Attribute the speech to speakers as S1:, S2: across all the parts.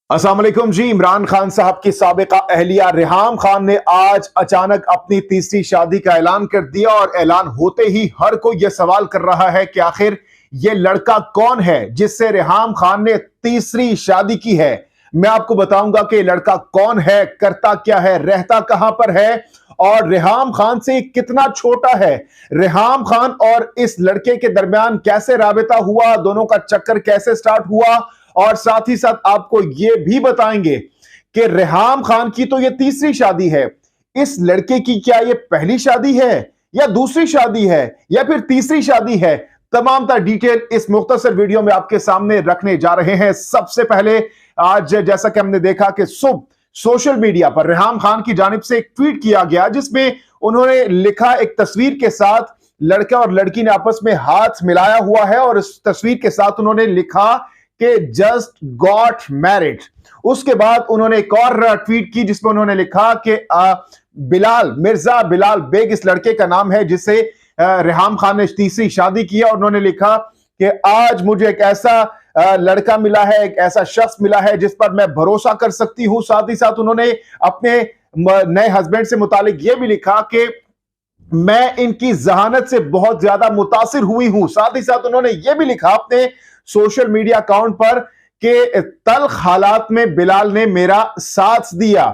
S1: अस्सलाम वालेकुम जी। इमरान खान साहब की साबिका अहलिया रिहाम खान ने आज अचानक अपनी तीसरी शादी का ऐलान कर दिया और ऐलान होते ही हर कोई यह सवाल कर रहा है कि आखिर यह लड़का कौन है जिससे रिहाम खान ने तीसरी शादी की है। मैं आपको बताऊंगा कि लड़का कौन है, करता क्या है, रहता कहां पर है और रिहाम खान से कितना छोटा है। रिहाम खान और इस लड़के के दरमियान कैसे राबिता हुआ, दोनों का चक्कर कैसे स्टार्ट हुआ और साथ ही साथ आपको यह भी बताएंगे कि रिहाम खान की तो यह तीसरी शादी है। इस लड़के की क्या यह पहली शादी है या दूसरी शादी है या फिर तीसरी शादी है। तमाम तर डिटेल इस मुख्तसर वीडियो में आपके सामने रखने जा रहे हैं। सबसे पहले आज जैसा कि हमने देखा कि सुबह सोशल मीडिया पर रिहाम खान की जानिब से एक ट्वीट किया गया जिसमें उन्होंने लिखा, एक तस्वीर के साथ लड़का और लड़की ने आपस में हाथ मिलाया हुआ है और इस तस्वीर के साथ उन्होंने लिखा कि जस्ट गॉट मैरिड। उसके बाद उन्होंने एक और ट्वीट की जिसमें उन्होंने लिखा कि बिलाल मिर्जा बिलाल बेग इस लड़के का नाम है जिससे रिहाम खान ने तीसरी शादी की है। और उन्होंने लिखा कि आज मुझे एक ऐसा लड़का मिला है, एक ऐसा शख्स मिला है जिस पर मैं भरोसा कर सकती हूं। साथ ही साथ उन्होंने अपने नए हस्बैंड से मुतालिक यह भी लिखा कि मैं इनकी जहानत से बहुत ज्यादा मुतासिर हुई हूं। साथ ही साथ उन्होंने यह भी लिखा अपने सोशल मीडिया अकाउंट पर कि तल्ख हालात में बिलाल ने मेरा साथ दिया।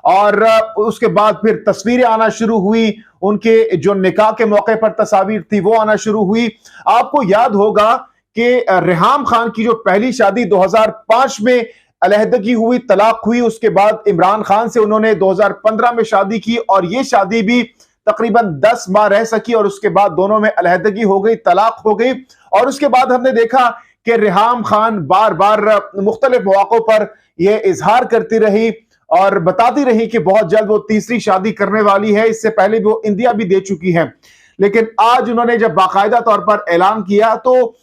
S1: और उसके बाद फिर तस्वीरें आना शुरू हुई, उनके जो निकाह के मौके पर तस्वीर थी वो आना शुरू हुई। आपको याद होगा कि रिहाम खान की जो पहली शादी 2005 में अलहदगी हुई, तलाक हुई, उसके बाद इमरान खान से उन्होंने 2015 में शादी की और ये शादी भी तकरीबन 10 माह रह सकी और उसके बाद दोनों में अलहदगी हो गई, तलाक हो गई। और उसके बाद हमने देखा कि रिहाम खान बार बार मुख्तलिफ मौकों पर यह इजहार करती रही और बताती रही कि बहुत जल्द वो तीसरी शादी करने वाली है। इससे पहले भी वो इंदिया भी दे चुकी है। लेकिन आज उन्होंने जब बाकायदा तौर पर ऐलान किया तो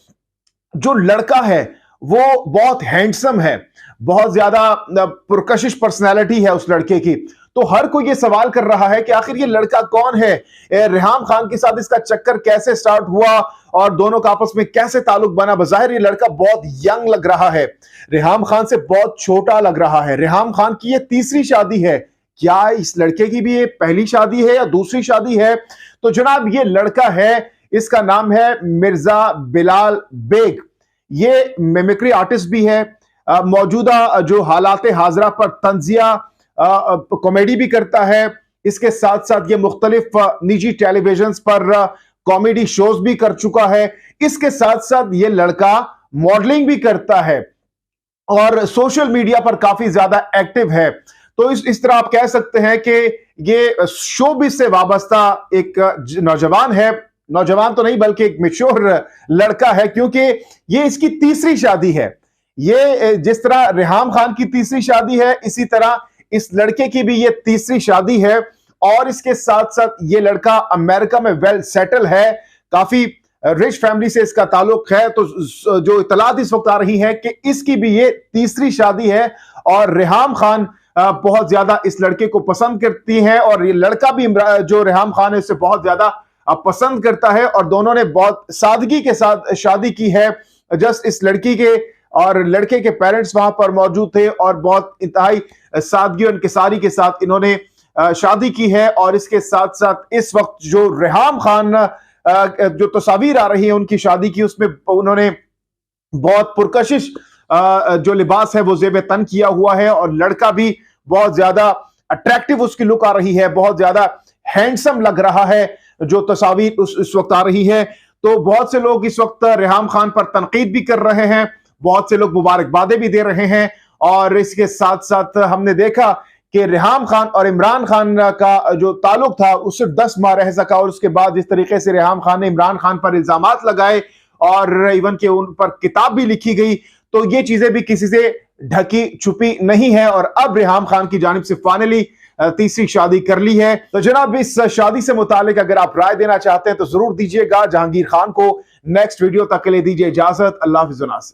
S1: जो लड़का है वो बहुत हैंडसम है, बहुत ज्यादा पुरकशिश पर्सनैलिटी है उस लड़के की। तो हर कोई ये सवाल कर रहा है कि आखिर ये लड़का कौन है, रिहाम खान के साथ इसका चक्कर कैसे स्टार्ट हुआ और दोनों का आपस में कैसे ताल्लुक बना। बज़ाहिर ये लड़का बहुत यंग लग रहा है, रिहाम खान से बहुत छोटा लग रहा है। रिहाम खान की ये तीसरी शादी है, क्या इस लड़के की भी ये पहली शादी है या दूसरी शादी है? तो जनाब ये लड़का है, इसका नाम है मिर्जा बिलाल बेग। ये मिमिक्री आर्टिस्ट भी है, मौजूदा जो हालात हाजरा पर तंजिया कॉमेडी भी करता है। इसके साथ साथ ये मुख्तलिफ निजी टेलीविजन पर कॉमेडी शोज भी कर चुका है। इसके साथ साथ ये लड़का मॉडलिंग भी करता है और सोशल मीडिया पर काफी ज्यादा एक्टिव है। तो इस तरह आप कह सकते हैं कि ये शोबिज़ से वाबस्ता एक नौजवान है, नौजवान तो नहीं बल्कि एक मैच्योर लड़का है, क्योंकि ये इसकी तीसरी शादी है। ये जिस तरह रिहाम खान की तीसरी शादी है इसी तरह इस लड़के की भी ये तीसरी शादी है। और इसके साथ साथ ये लड़का अमेरिका में वेल सेटल है, काफी रिच फैमिली से इसका ताल्लुक है। तो जो इतलात इस वक्त आ रही है कि इसकी भी ये तीसरी शादी है और रिहाम खान बहुत ज्यादा इस लड़के को पसंद करती है और ये लड़का भी जो रिहाम खान है इससे बहुत ज्यादा पसंद करता है और दोनों ने बहुत सादगी के साथ शादी की है। जस्ट इस लड़की के और लड़के के पेरेंट्स वहां पर मौजूद थे और बहुत इंतहाई सादगी और इंकिसारी के साथ इन्होंने शादी की है। और इसके साथ साथ इस वक्त जो रिहाम खान जो तस्वीर आ रही है उनकी शादी की, उसमें उन्होंने बहुत पुरकशिश जो लिबास है वो जेब तन किया हुआ है और लड़का भी बहुत ज्यादा अट्रैक्टिव उसकी लुक आ रही है, बहुत ज्यादा हैंडसम लग रहा है जो तस्वीर इस वक्त आ रही है। तो बहुत से लोग इस वक्त रिहाम खान पर तनकीद भी कर रहे हैं, बहुत से लोग मुबारकबादें भी दे रहे हैं। और इसके साथ साथ हमने देखा कि रिहाम खान और इमरान खान का जो ताल्लुक था उससे 10 माह रह सका और उसके बाद जिस तरीके से रिहाम खान ने इमरान खान पर इल्जामात लगाए और इवन के उन पर किताब भी लिखी गई, तो ये चीजें भी किसी से ढकी छुपी नहीं है। और अब रिहाम खान की जानिब से फाइनली तीसरी शादी कर ली है। तो जनाब इस शादी से मुतालिक अगर आप राय देना चाहते हैं तो जरूर दीजिएगा। जहांगीर खान को नेक्स्ट वीडियो तक के लिए दीजिए इजाजत। अल्लाह हाफिज़।